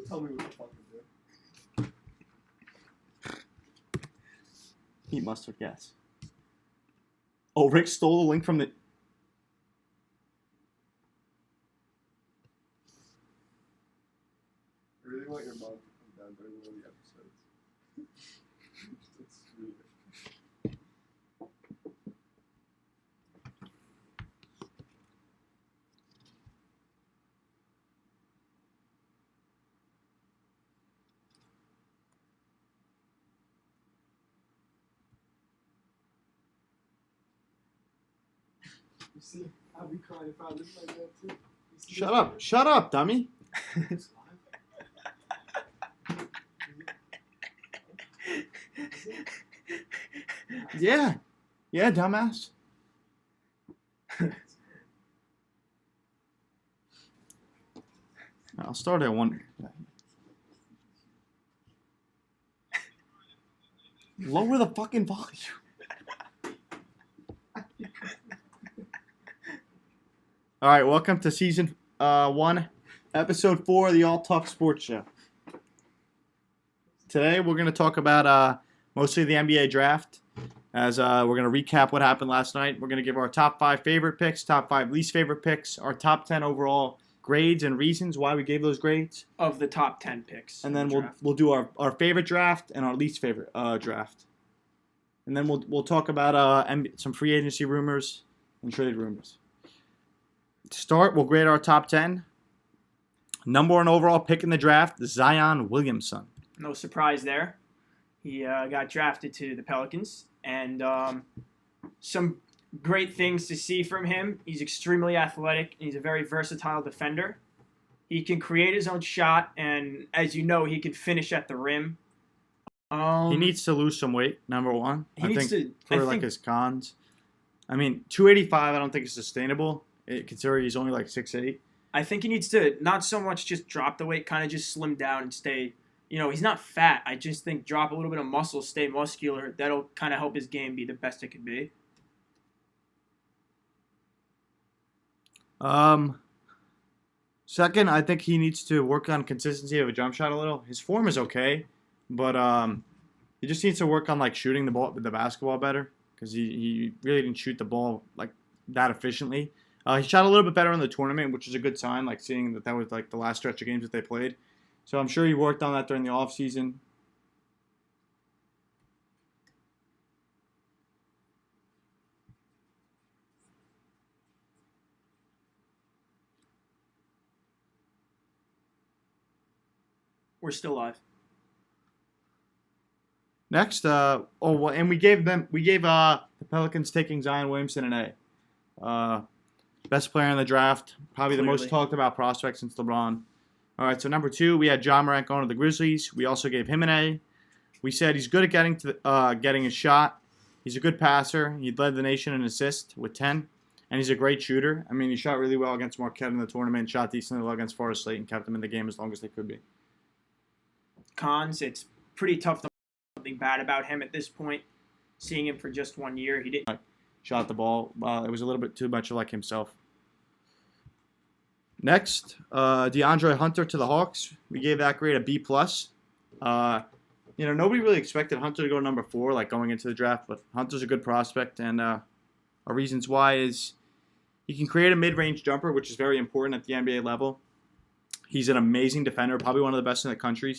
tell me what to fucking do. Eat mustard, yes. Oh, Rick stole the link from the... I really want your mom to come down during one of the episodes. It's really You see, I'll be crying if I live like that too. Shut up, dummy. Yeah, dumbass. I'll start at one. Lower the fucking volume. All right, welcome to season 1, episode 4 of the All Talk Sports Show. Today we're going to talk about mostly the NBA draft, as we're going to recap what happened last night. We're going to give our top 5 favorite picks, top 5 least favorite picks, our top 10 overall grades and reasons why we gave those grades. Of the top 10 picks. And then we'll do our favorite draft and our least favorite draft. And then we'll talk about some free agency rumors and trade rumors. To start, we'll grade our top 10. Number 1 overall pick in the draft, Zion Williamson. No surprise there. He got drafted to the Pelicans, and some great things to see from him. He's extremely athletic, and he's a very versatile defender. He can create his own shot, and as you know, he can finish at the rim. He needs to lose some weight, number 1. I think His cons. I mean, 285 I don't think is sustainable, considering he's only like 6'8". I think he needs to not so much just drop the weight, kind of just slim down and stay. You know, he's not fat. I just think drop a little bit of muscle, stay muscular. That'll kind of help his game be the best it could be. Second, I think he needs to work on consistency of a jump shot a little. His form is okay, but he just needs to work on like shooting the basketball better, because he really didn't shoot the ball like that efficiently. He shot a little bit better in the tournament, which is a good sign, like seeing that was like the last stretch of games that they played. So I'm sure he worked on that during the offseason. We're still live. Next, and we gave the Pelicans taking Zion Williamson an A. Best player in the draft, probably Clearly. the most talked about prospect since LeBron. All right, so number 2, we had John Morant going to the Grizzlies. We also gave him an A. We said he's good at getting his shot. He's a good passer. He led the nation in assists with 10, and he's a great shooter. I mean, he shot really well against Marquette in the tournament, shot decently well against Forest State, and kept them in the game as long as they could be. Cons, it's pretty tough to say something bad about him at this point. Seeing him for just 1 year, he didn't Shot the ball. It was a little bit too much like himself. Next, DeAndre Hunter to the Hawks. We gave that grade a B+. Nobody really expected Hunter to go number 4, like going into the draft, but Hunter's a good prospect, and our reasons why is he can create a mid-range jumper, which is very important at the NBA level. He's an amazing defender, probably one of the best in the country.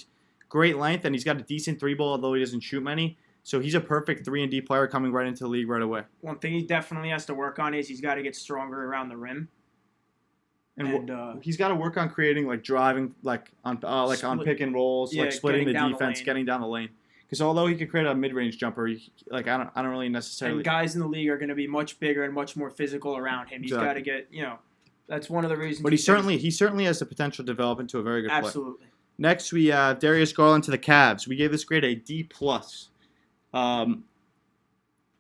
Great length, and he's got a decent 3-ball, although he doesn't shoot many. So he's a perfect 3-and-D player coming right into the league right away. One thing he definitely has to work on is he's got to get stronger around the rim. And he's got to work on creating like driving, on pick and rolls, like splitting the defense, getting down the lane. Because although he could create a mid-range jumper, I don't really necessarily. And guys in the league are going to be much bigger and much more physical around him. He's got to get, that's one of the reasons. But he certainly has the potential to develop into a very good player. Absolutely. Next, we have Darius Garland to the Cavs. We gave this grade a D+.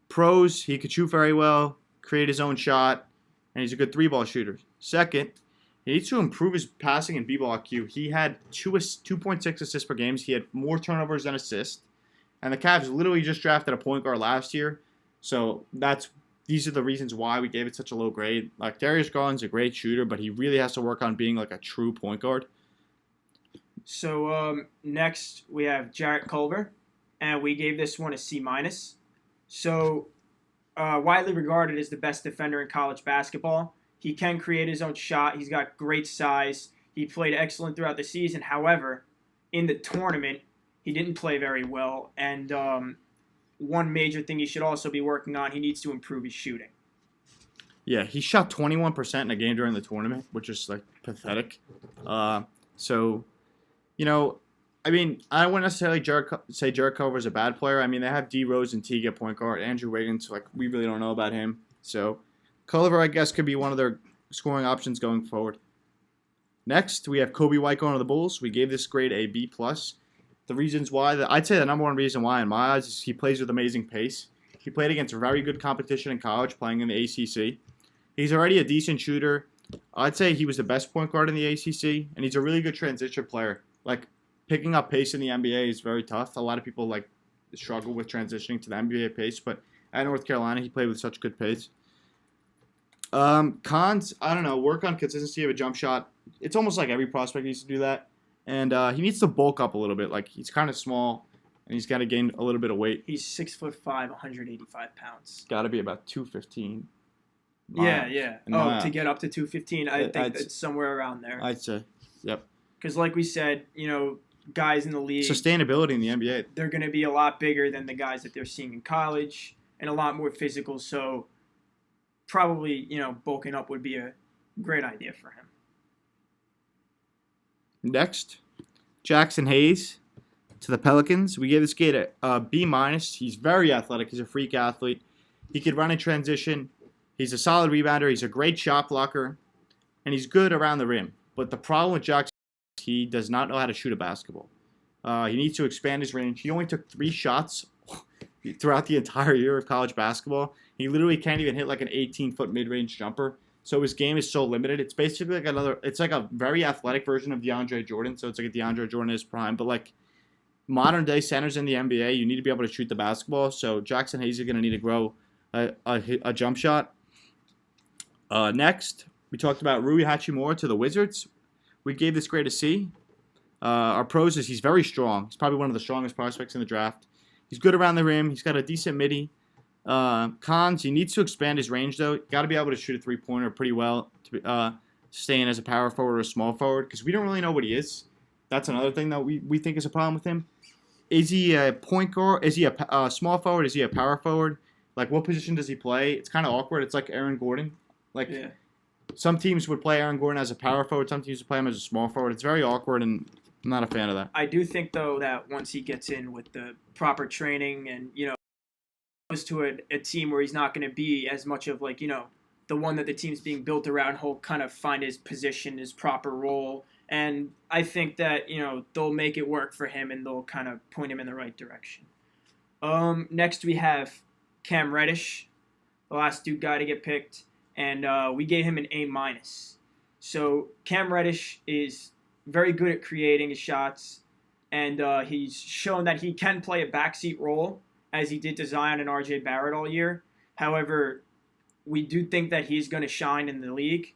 Pros, he could shoot very well, create his own shot, and he's a good 3-ball shooter. Second, he needs to improve his passing and B-ball IQ. He had 2.6 assists per game. He had more turnovers than assists. And the Cavs literally just drafted a point guard last year. So these are the reasons why we gave it such a low grade. Like, Darius Garland's a great shooter, but he really has to work on being like a true point guard. So next we have Jarrett Culver, and we gave this one a C minus. So widely regarded as the best defender in college basketball. He can create his own shot. He's got great size. He played excellent throughout the season. However, in the tournament, he didn't play very well. And one major thing he should also be working on, he needs to improve his shooting. Yeah, he shot 21% in a game during the tournament, which is like pathetic. So, you know, I mean, I wouldn't necessarily say Jarrett Culver is a bad player. I mean, they have D Rose and Teague at point guard. Andrew Wiggins, like, we really don't know about him. So, Culver, I guess, could be one of their scoring options going forward. Next, we have Kobe White going to the Bulls. We gave this grade a B+. The reasons why, I'd say the number one reason why, in my eyes, is he plays with amazing pace. He played against very good competition in college, playing in the ACC. He's already a decent shooter. I'd say he was the best point guard in the ACC, and he's a really good transition player. Like, picking up pace in the NBA is very tough. A lot of people like struggle with transitioning to the NBA pace, but at North Carolina, he played with such good pace. Cons, I don't know, work on consistency of a jump shot. It's almost like every prospect needs to do that. And he needs to bulk up a little bit. Like, he's kind of small, and he's got to gain a little bit of weight. He's 6'5", 185 pounds. Got to be about 215. Yeah. To get up to 215, I think it's somewhere around there. I'd say, yep. Because like we said, guys in the league, sustainability in the NBA, they're going to be a lot bigger than the guys that they're seeing in college and a lot more physical. So probably, bulking up would be a great idea for him. Next, Jackson Hayes to the Pelicans. We gave this kid a B-. He's very athletic. He's a freak athlete. He could run in transition. He's a solid rebounder. He's a great shot blocker. And he's good around the rim. But the problem with Jackson is he does not know how to shoot a basketball. He needs to expand his range. He only took 3 shots throughout the entire year of college basketball. He literally can't even hit like an 18-foot mid-range jumper. So his game is so limited. It's basically like it's like a very athletic version of DeAndre Jordan. So it's like a DeAndre Jordan in his prime. But like modern day centers in the NBA, you need to be able to shoot the basketball. So Jackson Hayes is going to need to grow a jump shot. Next, we talked about Rui Hachimura to the Wizards. We gave this grade a C. Our pros is he's very strong. He's probably one of the strongest prospects in the draft. He's good around the rim. He's got a decent midi. Cons, he needs to expand his range, though. Got to be able to shoot a three-pointer pretty well to stay in as a power forward or a small forward because we don't really know what he is. That's another thing that we think is a problem with him. Is he a point guard? Is he a small forward? Is he a power forward? Like, what position does he play? It's kind of awkward. It's like Aaron Gordon. Like, yeah. Some teams would play Aaron Gordon as a power forward. Some teams would play him as a small forward. It's very awkward, and I'm not a fan of that. I do think, though, that once he gets in with the proper training and, goes to a team where he's not going to be as much of, like, the one that the team's being built around, he'll kind of find his position, his proper role. And I think that, they'll make it work for him and they'll kind of point him in the right direction. Next, we have Cam Reddish, the last dude guy to get picked. And we gave him an A-. So Cam Reddish is very good at creating his shots, and he's shown that he can play a backseat role, as he did to Zion and R.J. Barrett all year. However, we do think that he's going to shine in the league,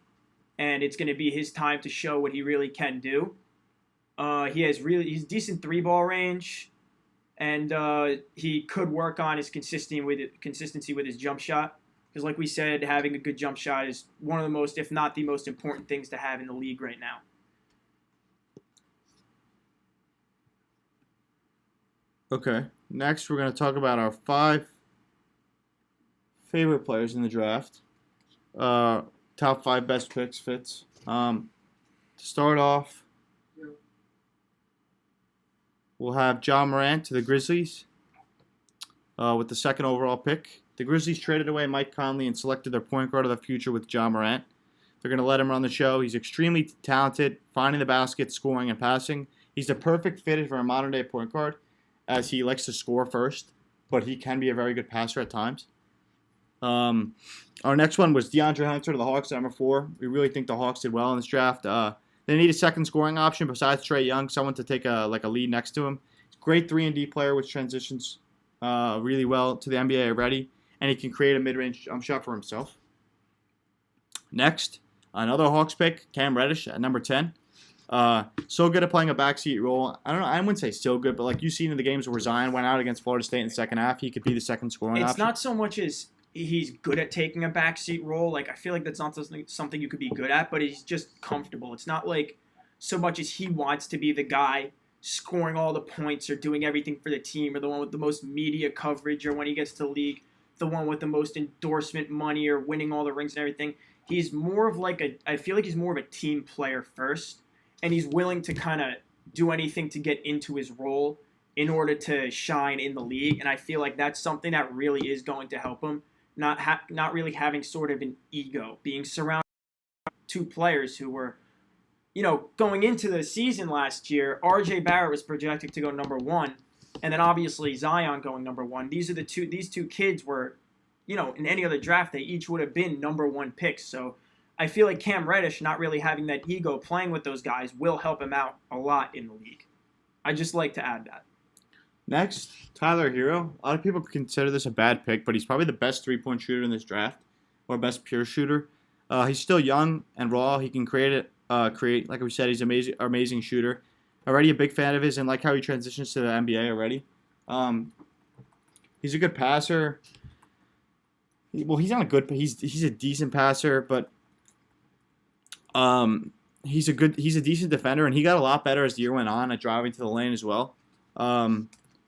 and it's going to be his time to show what he really can do. He's decent 3-ball range, and he could work on his consistency with his jump shot. Because like we said, having a good jump shot is one of the most, if not the most important things to have in the league right now. Okay. Next, we're going to talk about our 5 favorite players in the draft. Top 5 best picks, Fitz. To start off, we'll have Ja Morant to the Grizzlies with the 2nd overall pick. The Grizzlies traded away Mike Conley and selected their point guard of the future with Ja Morant. They're going to let him run the show. He's extremely talented, finding the basket, scoring, and passing. He's the perfect fit for a modern-day point guard, as he likes to score first, but he can be a very good passer at times. Our next one was DeAndre Hunter to the Hawks at number 4. We really think the Hawks did well in this draft. They need a second scoring option besides Trae Young, someone to take a lead next to him. Great 3-and-D player which transitions really well to the NBA already. And he can create a mid-range jump shot for himself. Next, another Hawks pick, Cam Reddish at number 10. So good at playing a backseat role. I don't know. I wouldn't say so good, but like you seen in the games where Zion went out against Florida State in the second half, he could be the second scoring It's option. not so much as he's good at taking a backseat role. Like, I feel like that's not something you could be good at, but he's just comfortable. It's not like so much as he wants to be the guy scoring all the points or doing everything for the team or the one with the most media coverage or when he gets to the league, the one with the most endorsement money or winning all the rings and everything. He's more of like I feel like he's more of a team player first, and he's willing to kind of do anything to get into his role in order to shine in the league. And I feel like that's something that really is going to help him. Not really having sort of an ego, being surrounded by two players who were, going into the season last year, R.J. Barrett was projected to go number 1, and then obviously Zion going number 1. These two kids were, in any other draft, they each would have been number 1 picks. So I feel like Cam Reddish not really having that ego playing with those guys will help him out a lot in the league. I just like to add that. Next, Tyler Hero. A lot of people consider this a bad pick, but he's probably the best three-point shooter in this draft, or best pure shooter. He's still young and raw. He can create, like we said, he's an amazing shooter. Already a big fan of his, and like how he transitions to the NBA already. He's a good passer. He's not a good. He's a decent passer, but he's a decent defender, and he got a lot better as the year went on at driving to the lane as well.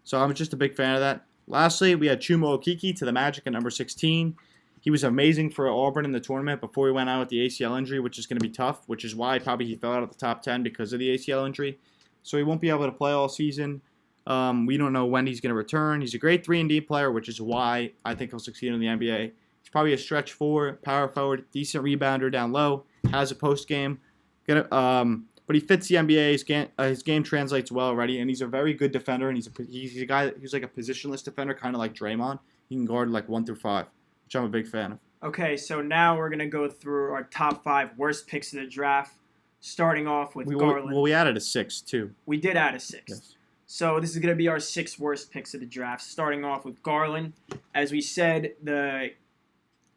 So I'm just a big fan of that. Lastly, we had Chuma Okeke to the Magic at number 16. He was amazing for Auburn in the tournament before he went out with the ACL injury, which is going to be tough, which is why probably he fell out of the top 10 because of the ACL injury. So he won't be able to play all season. We don't know when he's going to return. He's a great 3-and-D player, which is why I think he'll succeed in the NBA. He's probably a stretch 4, power forward, decent rebounder down low, has a post game. But he fits the NBA. His game translates well already, and he's a very good defender. And he's a guy who's like a positionless defender, kind of like Draymond. He can guard like 1 through 5, which I'm a big fan of. Okay, so now we're gonna go through our top 5 worst picks of the draft, starting off with Garland. Well, we added a 6 too. We did add a 6. Yes. So this is gonna be our 6 worst picks of the draft, starting off with Garland. As we said, the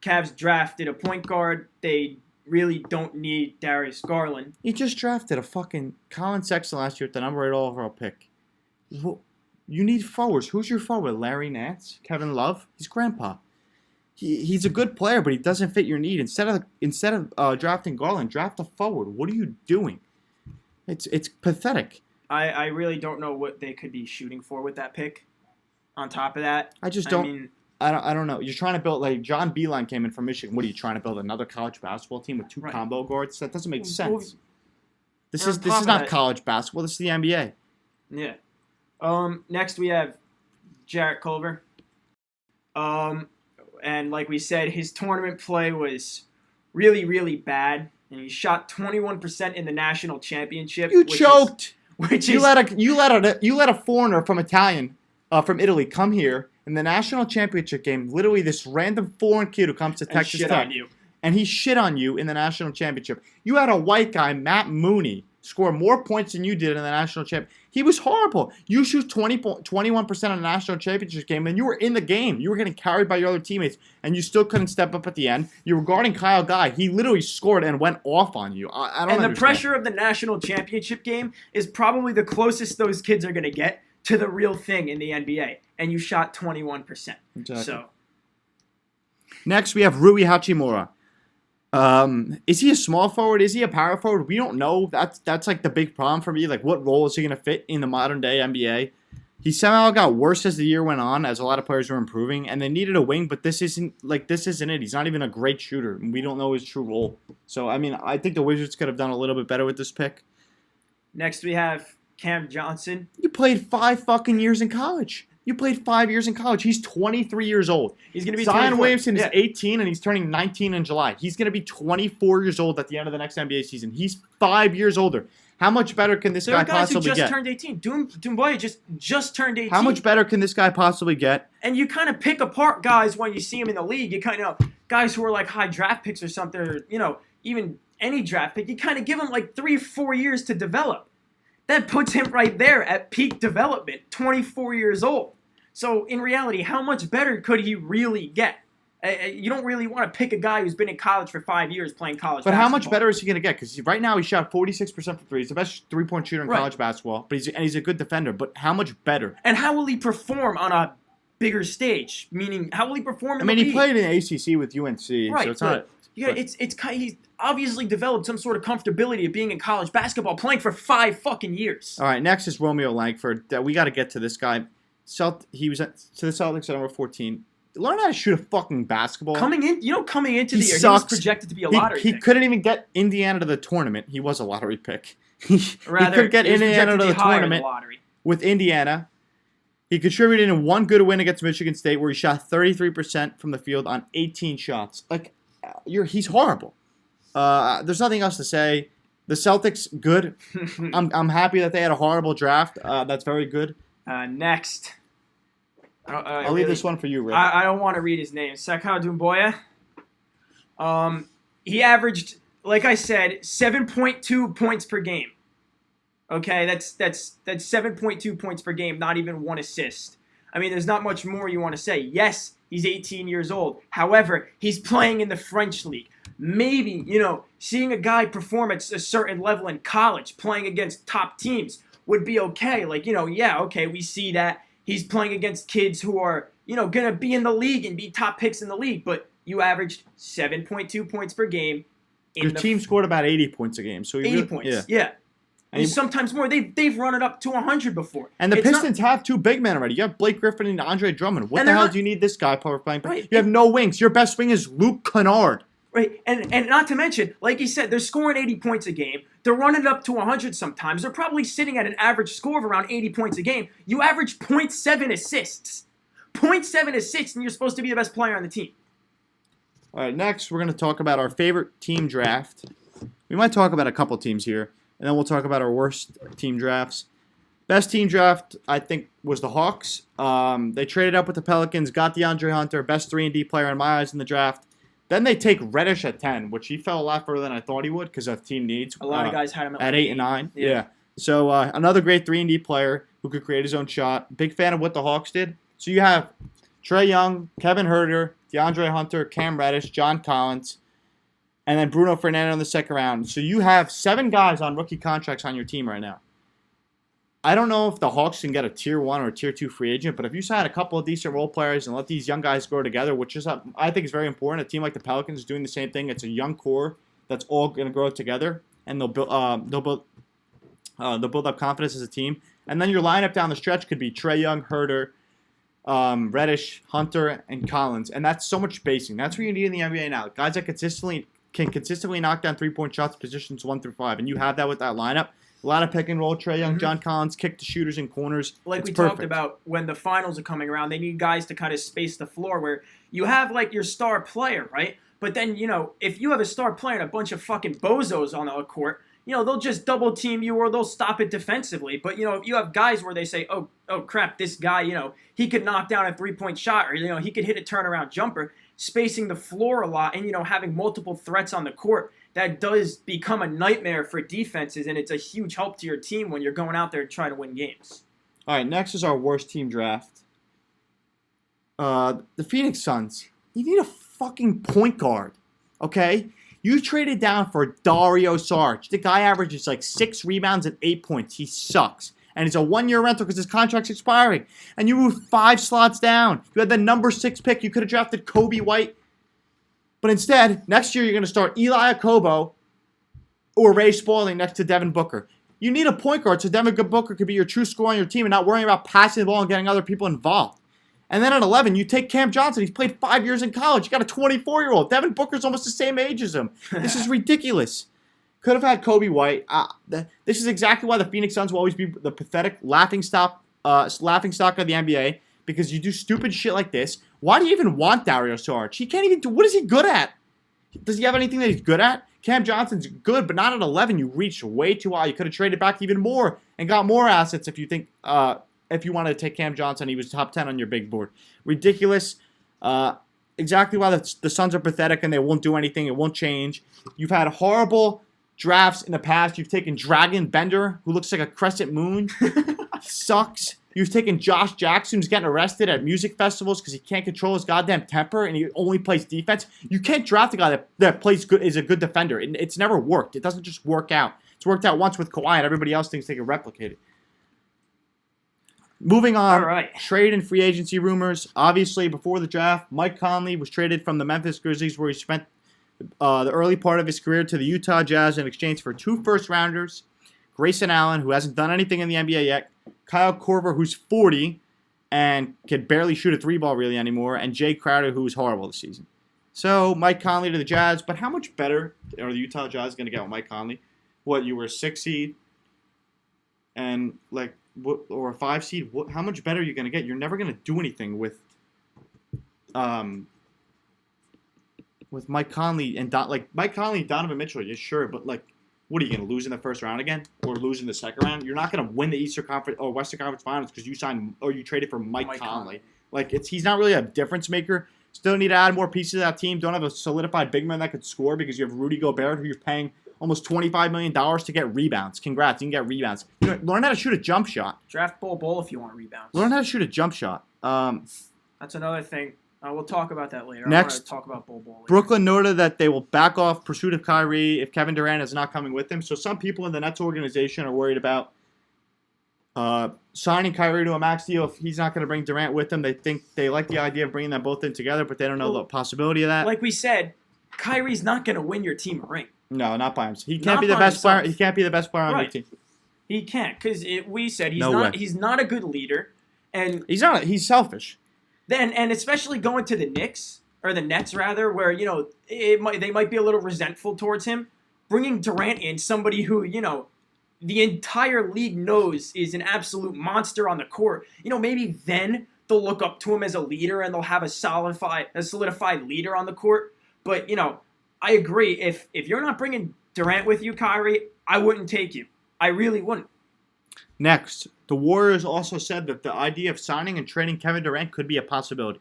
Cavs drafted a point guard. They really don't need Darius Garland. You just drafted a fucking Colin Sexton last year at the number 8 overall pick. You need forwards. Who's your forward? Larry Nance? Kevin Love? He's grandpa. He's a good player, but he doesn't fit your need. Instead of drafting Garland, draft a forward. What are you doing? It's pathetic. I really don't know what they could be shooting for with that pick. On top of that, I don't know. You're trying to build, like, John Beilein came in from Michigan. What are you trying to build, another college basketball team with 2 combo guards? That doesn't make sense. This is not college basketball. This is the NBA. Yeah. Next we have Jarrett Culver. And like we said, his tournament play was really, really bad. And he shot 21% in the national championship. You choked. You let a foreigner from Italy come here in the national championship game. Literally, this random foreign kid who comes to Texas Tech, and he shit on you in the national championship. You had a white guy, Matt Mooney, score more points than you did in the national championship. He was horrible. You shoot 21% in the national championship game, and you were in the game. You were getting carried by your other teammates, and you still couldn't step up at the end. You were guarding Kyle Guy. He literally scored and went off on you. I don't understand. And the pressure of the national championship game is probably the closest those kids are going to get to the real thing in the NBA. And you shot 21%. Exactly. So next, we have Rui Hachimura. Is he a small forward? Is he a power forward? We don't know. That's like the big problem for me. Like, what role is he going to fit in the modern day NBA? He somehow got worse as the year went on, as a lot of players were improving, and they needed a wing, but this isn't it. He's not even a great shooter, and we don't know his true role. So, I mean, I think the Wizards could have done a little bit better with this pick. Next, we have Cam Johnson. You played 5 fucking years in college. You played 5 years in college. He's 23 years old. He's going to be Zion 24. Williamson is 18, and he's turning 19 in July. He's going to be 24 years old at the end of the next NBA season. He's 5 years older. How much better can this guy possibly get? There are guys who just turned 18. Doumbouya just turned 18. How much better can this guy possibly get? And you kind of pick apart guys when you see him in the league. You kind of guys who are like high draft picks or something, or, even any draft pick. You kind of give them like 3-4 years to develop. That puts him right there at peak development, 24 years old. So, in reality, how much better could he really get? You don't really want to pick a guy who's been in college for 5 years playing college But basketball. how much better is he going to get? Because right now he shot 46% from three. He's the best three-point shooter in Right. college basketball. But he's a good defender. But how much better? And how will he perform on a bigger stage? Meaning, how will he perform I in mean, the he league? played in ACC with UNC, Right, so it's but- not. Yeah, but- it's kind of, he's obviously developed some sort of comfortability of being in college basketball, playing for 5 fucking years. All right, next is Romeo Langford. We got to get to this guy. He was to the Celtics at number 14. Learn how to shoot a fucking basketball. Coming into He the year, he was sucks. projected to be a lottery He pick. couldn't even get Indiana to the tournament. He was a lottery pick. he Rather, couldn't get he was Indiana projected to the be higher in tournament lottery. with Indiana. He contributed in one good win against Michigan State where he shot 33% from the field on 18 shots. Like, he's horrible. There's nothing else to say. The Celtics, good. I'm happy that they had a horrible draft. That's very good. Next. I'll leave this one for you, Rick. I don't want to read his name. Sekau Doumbouya. He averaged, like I said, 7.2 points per game. Okay, that's 7.2 points per game, not even 1 assist. I mean, there's not much more you want to say. Yes, he's 18 years old. However, he's playing in the French league. Maybe, seeing a guy perform at a certain level in college, playing against top teams, would be okay. Like, okay, we see that he's playing against kids who are, going to be in the league and be top picks in the league. But you averaged 7.2 points per game. Your team scored about 80 points a game. So 80 points, yeah. And sometimes more. They've run it up to 100 before. And the It's not- Pistons have 2 big men already. You have Blake Griffin and Andre Drummond. What And the they're hell not- do you need this guy power playing? Right. You have no wings. Your best wing is Luke Kennard. Right, and not to mention, like you said, they're scoring 80 points a game. They're running it up to 100 sometimes. They're probably sitting at an average score of around 80 points a game. You average 0.7 assists. 0.7 assists, and you're supposed to be the best player on the team. All right, next we're going to talk about our favorite team draft. We might talk about a couple teams here, and then we'll talk about our worst team drafts. Best team draft, I think, was the Hawks. They traded up with the Pelicans, got DeAndre Hunter, best 3-and-D player in my eyes in the draft. Then they take Reddish at 10, which he fell a lot further than I thought he would because of team needs. A lot of guys had him at 8 and 9. Yeah. Yeah. So another great 3-and-D player who could create his own shot. Big fan of what the Hawks did. So you have Trae Young, Kevin Huerter, DeAndre Hunter, Cam Reddish, John Collins, and then Bruno Fernando in the second round. So you have 7 guys on rookie contracts on your team right now. I don't know if the Hawks can get a tier 1 or a tier 2 free agent, but if you sign a couple of decent role players and let these young guys grow together, which is I think is very important. A team like the Pelicans is doing the same thing. It's a young core that's all going to grow together, and they'll build up confidence as a team. And then your lineup down the stretch could be Trae Young, Huerter, Reddish, Hunter, and Collins, and that's so much spacing. That's what you need in the NBA now. Guys that can consistently knock down 3-point shots, positions 1 through 5, and you have that with that lineup. A lot of pick and roll. Trae Young, John Collins, kick the shooters in corners. Like It's we perfect. talked about when the finals are coming around, they need guys to kind of space the floor where you have like your star player, right? But then, if you have a star player and a bunch of fucking bozos on the court, they'll just double team you or they'll stop it defensively. But, if you have guys where they say, oh crap, this guy, he could knock down a 3-point shot or, he could hit a turnaround jumper, spacing the floor a lot and, having multiple threats on the court, that does become a nightmare for defenses, and it's a huge help to your team when you're going out there to try to win games. All right, next is our worst team draft. The Phoenix Suns. You need a fucking point guard, okay? You traded down for Dario Saric. The guy averages like 6 rebounds and 8 points. He sucks. And he's a 1-year rental because his contract's expiring. And you moved 5 slots down. You had the number 6 pick. You could have drafted Kobe White. But instead, next year you're going to start Eli Akobo or Ray Spalding next to Devin Booker. You need a point guard so Devin Booker could be your true scorer on your team and not worrying about passing the ball and getting other people involved. And then at 11, you take Cam Johnson. He's played 5 years in college. You got a 24-year-old. Devin Booker's almost the same age as him. This is ridiculous. Could have had Kobe White. This is exactly why the Phoenix Suns will always be the pathetic laughingstock of the NBA, because you do stupid shit like this. Why do you even want Dario Saric? He can't even do. What is he good at? Does he have anything that he's good at? Cam Johnson's good, but not at 11. You reached way too high. You could have traded back even more and got more assets if you think if you wanted to take Cam Johnson. He was top 10 on your big board. Ridiculous. Exactly why the Suns are pathetic and they won't do anything. It won't change. You've had horrible drafts in the past. You've taken Dragon Bender, who looks like a crescent moon. Sucks. He was taking Josh Jackson, who's getting arrested at music festivals because he can't control his goddamn temper and he only plays defense. You can't draft a guy that plays good, is a good defender. It's never worked. It doesn't just work out. It's worked out once with Kawhi, and everybody else thinks they can replicate it. Moving on, All right. trade and free agency rumors. Obviously, before the draft, Mike Conley was traded from the Memphis Grizzlies, where he spent the early part of his career, to the Utah Jazz in exchange for 2 first-rounders, Grayson Allen, who hasn't done anything in the NBA yet, Kyle Korver, who's 40 and can barely shoot a 3-ball really anymore, and Jay Crowder, who was horrible this season. So, Mike Conley to the Jazz, but how much better are the Utah Jazz going to get with Mike Conley? What, you were a 6 seed and or a 5 seed? How much better are you going to get? You're never going to do anything with Mike Conley and Mike Conley and Donovan Mitchell. Yeah, sure, but what are you going to lose in the first round again, or lose in the second round? You're not going to win the Eastern Conference or Western Conference Finals because you traded for Mike Conley. He's not really a difference maker. Still need to add more pieces to that team. Don't have a solidified big man that could score because you have Rudy Gobert, who you're paying almost $25 million to get rebounds. Congrats, you can get rebounds. Learn how to shoot a jump shot. Draft Bol if you want rebounds. Learn how to shoot a jump shot. That's another thing. We'll talk about that later. Next, I want to talk about Bol later. Brooklyn noted that they will back off pursuit of Kyrie if Kevin Durant is not coming with them. So some people in the Nets organization are worried about signing Kyrie to a max deal if he's not going to bring Durant with them. They like the idea of bringing them both in together, but they don't know the possibility of that. Like we said, Kyrie's not going to win your team a ring. No, not by himself. He can't be the best player. He can't be the best player on your team. He can't because we said he's not a good leader, and he's not. He's selfish. And especially going to the Knicks or the Nets rather, where they might be a little resentful towards him. Bringing Durant in, somebody who the entire league knows is an absolute monster on the court. Maybe then they'll look up to him as a leader and they'll have a solidified leader on the court. But I agree. If you're not bringing Durant with you, Kyrie, I wouldn't take you. I really wouldn't. Next, the Warriors also said that the idea of signing and trading Kevin Durant could be a possibility.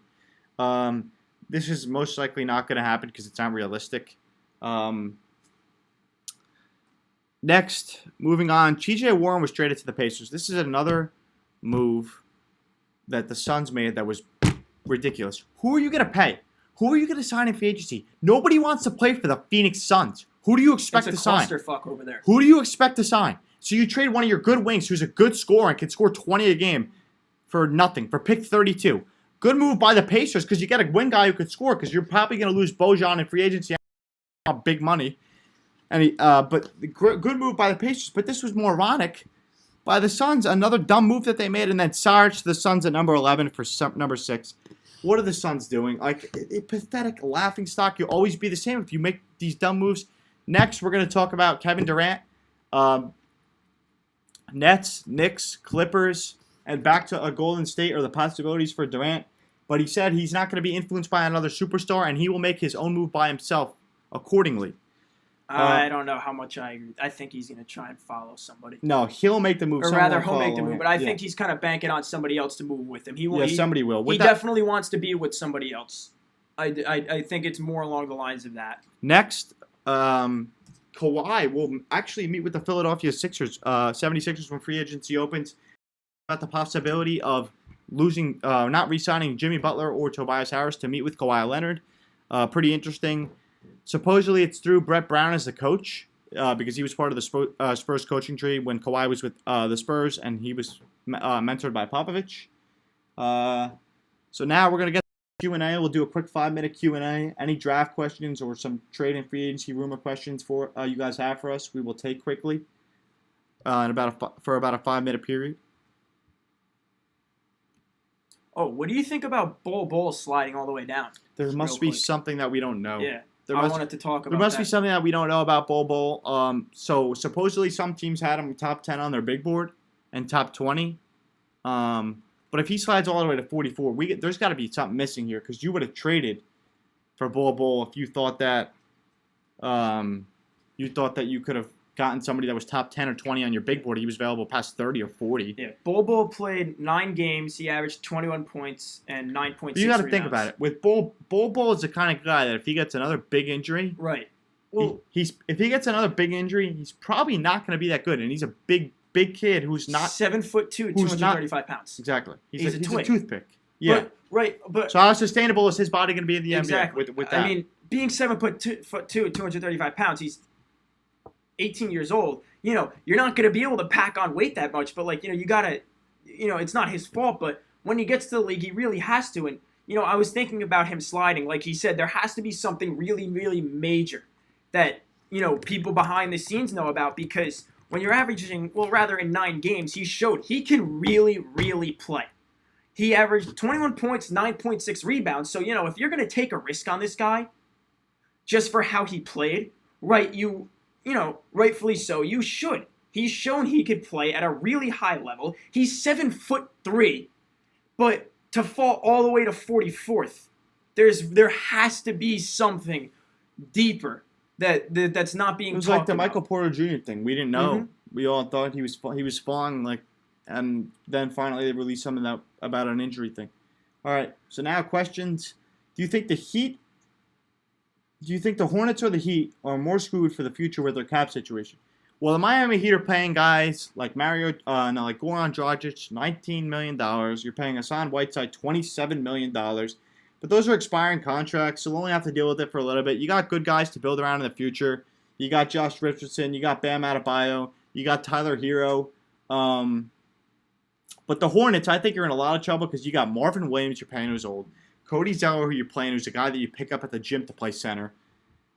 This is most likely not going to happen because it's not realistic. Next, moving on, T.J. Warren was traded to the Pacers. This is another move that the Suns made that was ridiculous. Who are you going to pay? Who are you going to sign in free agency? Nobody wants to play for the Phoenix Suns. Who do you expect to sign? It's a clusterfuck over there. Who do you expect to sign? So you trade one of your good wings who's a good scorer and can score 20 a game for nothing, for pick 32. Good move by the Pacers because you get a wing guy who could score because you're probably going to lose Bojan in free agency on big money. But good move by the Pacers. But this was moronic by the Suns. Another dumb move that they made, and then Sarge to the Suns at number 11 for number 6. What are the Suns doing? Pathetic laughingstock. You'll always be the same if you make these dumb moves. Next, we're going to talk about Kevin Durant. Nets, Knicks, Clippers, and back to Golden State are the possibilities for Durant. But he said he's not going to be influenced by another superstar, and he will make his own move by himself accordingly. I don't know how much I agree. I think he's going to try and follow somebody. No, he'll make the move. Or rather, he'll make the move. But I think he's kind of banking on somebody else to move with him. Somebody will. He definitely wants to be with somebody else. I think it's more along the lines of that. Next, Kawhi will actually meet with the Philadelphia 76ers when free agency opens. About the possibility of not re-signing Jimmy Butler or Tobias Harris to meet with Kawhi Leonard. Pretty interesting. Supposedly it's through Brett Brown as the coach because he was part of the Spurs coaching tree when Kawhi was with the Spurs and he was mentored by Popovich. So now we're going to get Q&A. We'll do a quick 5-minute Q&A. Any draft questions or some trade and free agency rumor questions for you guys have for us, we will take quickly for about a 5-minute period. Oh, what do you think about Bol sliding all the way down? There must be something that we don't know. Yeah, I wanted to talk about that. There must be something that we don't know about Bol. So supposedly some teams had him top 10 on their big board and top 20. But if he slides all the way to 44, there's got to be something missing here because you would have traded for Bol if you thought that you could have gotten somebody that was top 10 or 20 on your big board. He was available past 30 or 40. Yeah, Bol played 9 games. He averaged 21 points and 9.6 rebounds. You got to think about it. With Bol is the kind of guy that if he gets another big injury, right? Well, if he gets another big injury, he's probably not going to be that good. And he's a big big kid who's not 7'2", who's 235 pounds. exactly. He's a twig. toothpick. Yeah. But So how sustainable is his body going to be in the exactly. NBA with that? I mean, being 7'2", 235 pounds, he's 18 years old. You know, you're not going to be able to pack on weight that much. But like, you know, you gotta, you know, it's not his fault. But when he gets to the league, he really has to. And you know, I was thinking about him sliding. Like he said, there has to be something really, really major that, you know, people behind the scenes know about, because when you're averaging, well, rather in 9 games, he showed he can really, really play. He averaged 21 points, 9.6 rebounds. So, you know, if you're going to take a risk on this guy just for how he played, right, you know, rightfully so, you should. He's shown he could play at a really high level. He's 7'3", but to fall all the way to 44th, there has to be something deeper that's not being it was talked like the about. Michael Porter Jr. thing. We didn't know. Mhm. We all thought he was falling, like, and then finally they released something about an injury thing. All right. So now questions. Do you think the Hornets or the Heat are more screwed for the future with their cap situation? Well, the Miami Heat are paying guys like like Goran Dragic, $19 million. You're paying Hassan Whiteside $27 million. But those are expiring contracts, so we'll only have to deal with it for a little bit. You got good guys to build around in the future. You got Josh Richardson. You got Bam Adebayo. You got Tyler Hero. But the Hornets, I think you're in a lot of trouble because you got Marvin Williams you're paying who's old. Cody Zeller, who you're playing, who's a guy that you pick up at the gym to play center.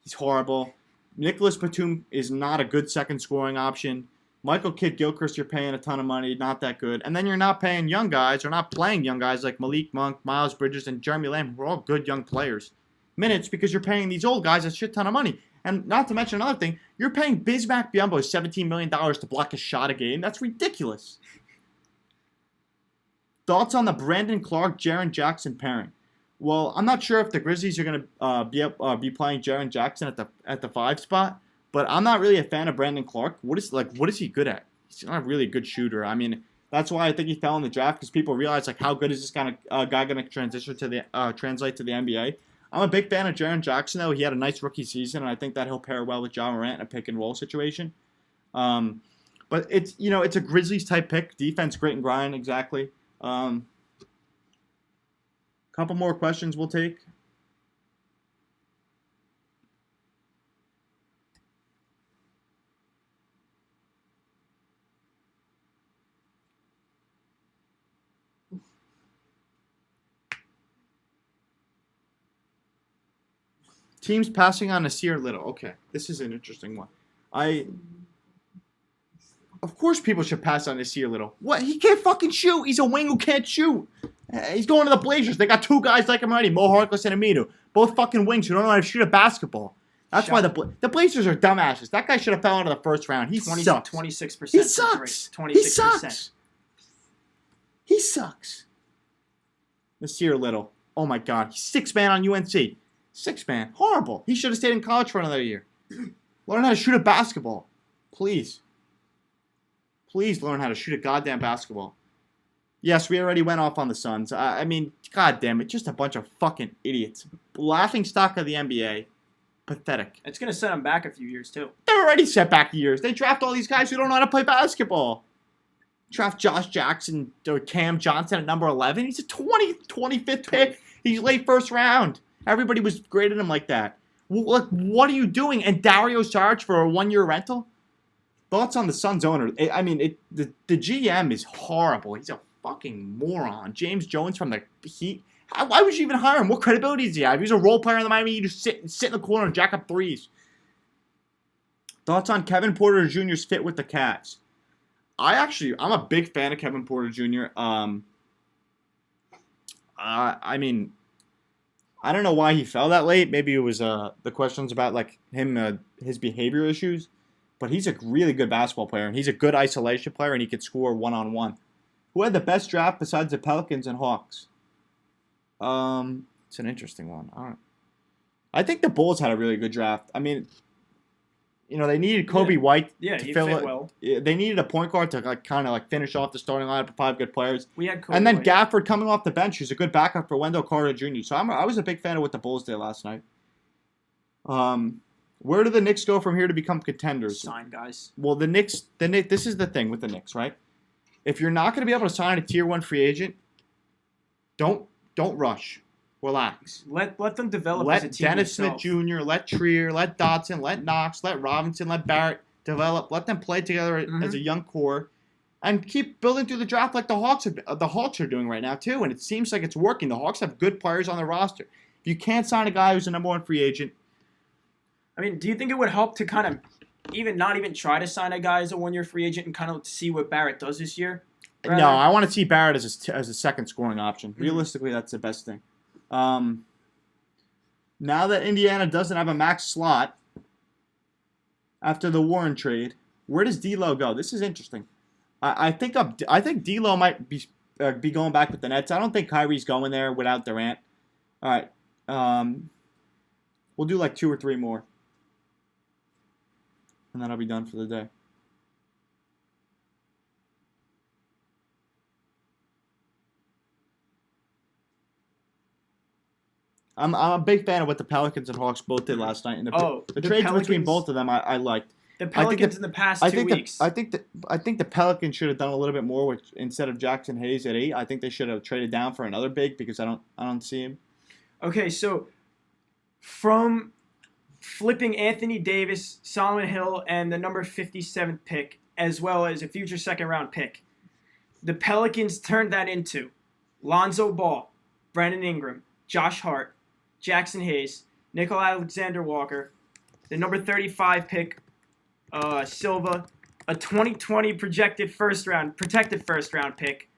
He's horrible. Nicholas Batum is not a good second scoring option. Michael Kidd-Gilchrist, you're paying a ton of money, not that good. And then you're not paying young guys, or not playing young guys like Malik Monk, Miles Bridges, and Jeremy Lamb, who are all good young players. Minutes because you're paying these old guys a shit ton of money. And not to mention another thing, you're paying Bismack Biyombo $17 million to block a shot a game. That's ridiculous. Thoughts on the Brandon Clark, Jaren Jackson pairing? Well, I'm not sure if the Grizzlies are going to be playing Jaren Jackson at the 5 spot, but I'm not really a fan of Brandon Clark. What is he good at? He's not really a good shooter. I mean, that's why I think he fell in the draft, because people realize like how good is this guy going to translate to the NBA. I'm a big fan of Jaren Jackson though. He had a nice rookie season, and I think that he'll pair well with Ja Morant in a pick and roll situation. But it's a Grizzlies type pick. Defense, grit and grind, exactly. Couple more questions we'll take. Teams passing on Nasir Little. Okay, this is an interesting one. Of course people should pass on Nasir Little. What? He can't fucking shoot. He's a wing who can't shoot. He's going to the Blazers. They got 2 guys like him already, Mo Harkless and Aminu. Both fucking wings who don't know how to shoot a basketball. That's why the Blazers are dumbasses. That guy should have fell out of the first round. He sucks. 26%. He sucks. 26%. He sucks. He sucks. Nasir Little. Oh my God. He's 6-man on UNC. 6-man. Horrible. He should have stayed in college for another year. Learn how to shoot a basketball. Please. Please learn how to shoot a goddamn basketball. Yes, we already went off on the Suns. I mean, god damn it. Just a bunch of fucking idiots. Laughing stock of the NBA. Pathetic. It's going to set them back a few years, too. They're already set back years. They draft all these guys who don't know how to play basketball. Draft Josh Jackson or Cam Johnson at number 11. He's a 25th pick. He's late first round. Everybody was grading him like that. What are you doing? And Dario Saric for a 1-year rental? Thoughts on the Suns owner? The GM is horrible. He's a fucking moron. James Jones from the Heat. Why would you even hire him? What credibility does he have? He's a role player in the Miami Heat. Just sit in the corner and jack up threes. Thoughts on Kevin Porter Jr.'s fit with the Cavs? I'm a big fan of Kevin Porter Jr. I mean, I don't know why he fell that late. Maybe it was the questions about like him, his behavior issues. But he's a really good basketball player, and he's a good isolation player, and he could score one-on-one. Who had the best draft besides the Pelicans and Hawks? It's an interesting one. I think the Bulls had a really good draft. I mean, they needed Kobe White to fill fit it. well. They needed a point guard to kind of finish off the starting lineup with 5 good players. We had Kobe and then White. Gafford coming off the bench, who's a good backup for Wendell Carter Jr. So I was a big fan of what the Bulls did last night. Where do the Knicks go from here to become contenders? Sign guys. Well, the Knicks. This is the thing with the Knicks, right? If you're not going to be able to sign a tier 1 free agent, don't rush. Relax. Let them develop as a Let team Dennis Smith themselves. Jr., let Trier, let Dotson, let Knox, let Robinson, let Barrett develop. Let them play together as a young core, and keep building through the draft like the Hawks are doing right now too. And it seems like it's working. The Hawks have good players on their roster. If you can't sign a guy who's a number 1 free agent, I mean, do you think it would help to kind of not even try to sign a guy as a 1-year free agent and kind of see what Barrett does this year? no, I want to see Barrett as a second scoring option. Realistically, that's the best thing. Now that Indiana doesn't have a max slot after the Warren trade, where does D'Lo go? This is interesting. I think D'Lo might be going back with the Nets. I don't think Kyrie's going there without Durant. All right, we'll do like 2 or 3 more, and then I'll be done for the day. I'm a big fan of what the Pelicans and Hawks both did last night. And the trades Pelicans, between both of them, I liked. The Pelicans in the past 2 weeks. I think the Pelicans should have done a little bit more with instead of Jackson Hayes at 8. I think they should have traded down for another big because I don't see him. Okay, so from flipping Anthony Davis, Solomon Hill, and the number 57th pick, as well as a future second-round pick, the Pelicans turned that into Lonzo Ball, Brandon Ingram, Josh Hart, Jackson Hayes, Nickel Alexander-Walker, the number 35 pick, Silva, a 2020 protected first-round pick,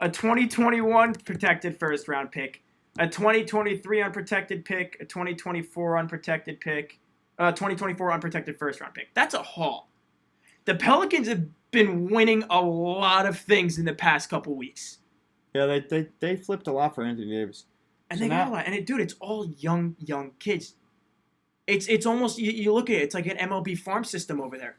a 2021 protected first-round pick, a 2023 unprotected pick, a 2024 unprotected pick, 2024 unprotected first-round pick. That's a haul. The Pelicans have been winning a lot of things in the past couple weeks. Yeah, they flipped a lot for Anthony Davis. And so they got a lot. And dude, it's all young kids. It's almost, you look at it, it's like an MLB farm system over there.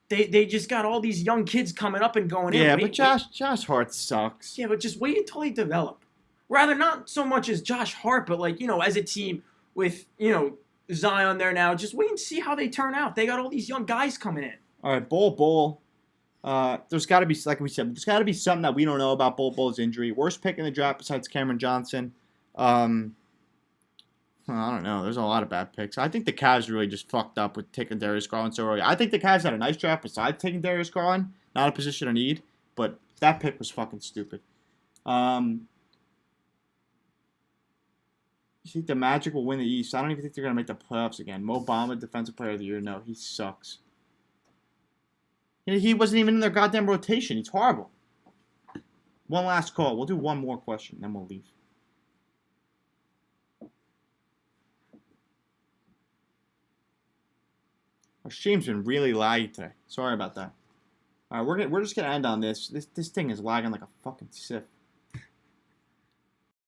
They just got all these young kids coming up and going in. Yeah, but Josh Hart sucks. Yeah, but just wait until they develop. Rather not so much as Josh Hart, but like, as a team with, Zion there now, just wait and see how they turn out. They got all these young guys coming in. All right, Bull. There's got to be, like we said, there's got to be something that we don't know about Bull's injury. Worst pick in the draft besides Cameron Johnson. I don't know. There's a lot of bad picks. I think the Cavs really just fucked up with taking Darius Garland so early. I think the Cavs had a nice draft besides taking Darius Garland. Not a position of need, but that pick was fucking stupid. You think the Magic will win the East? I don't even think they're going to make the playoffs again. Mo Bamba, Defensive Player of the Year. No, he sucks. He wasn't even in their goddamn rotation. He's horrible. One last call. We'll do one more question, then we'll leave. Our stream's been really laggy today. Sorry about that. All right, we're just gonna end on this. This thing is lagging like a fucking sieve.